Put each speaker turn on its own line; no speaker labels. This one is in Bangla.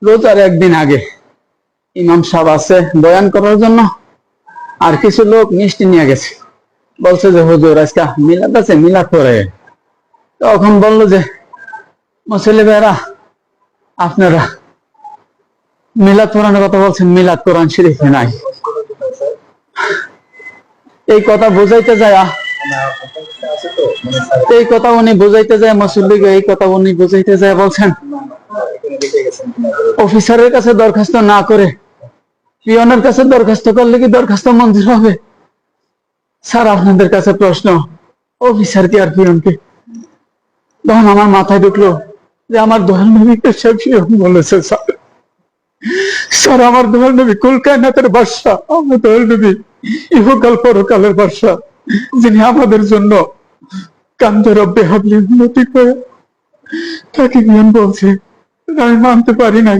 রোজার একদিন আগে ইমাম সাহেব আছে বয়ান করার জন্য, আর কিছু লোক মিষ্টি নিয়ে গেছে, বলছে যে হুজুর আজকে মিলাদ আছে, মিলাদ করে। তখন বললো যে মুসল্লি ভাইরা, আপনারা মিলাদ কোরআনের কথা বলছেন, মিলাদ কোরআন শরীফে নাই। এই কথা বুঝাইতে যায়, এই কথা উনি বুঝাইতে যায় মুসল্লিকে, এই কথা উনি বুঝাইতে যায় বলছেন অফিসারের কাছে দরখাস্ত না করে পিয়নের কাছে দরখাস্ত করলে কি দরখাস্ত মঞ্জুর হবে? স্যার আপনাদের কাছে প্রশ্ন, অফিসার কি আর পিয়ন কি? তখন আমার মাথায় ঢুকলো যে আমার দয়াল নবীকে সে পিয়ন বলেছে। স্যার আমার দয়াল নবী কুল কায়নাতের বাদশা, আমার দয়াল নবী ইহকাল পরকালের বাদশা, যিনি আমাদের জন্য কান্দে রব্বে হাবলি উন্নতি করে তাকে পিয়ন বলছে। আমি মানতে পারি নাই।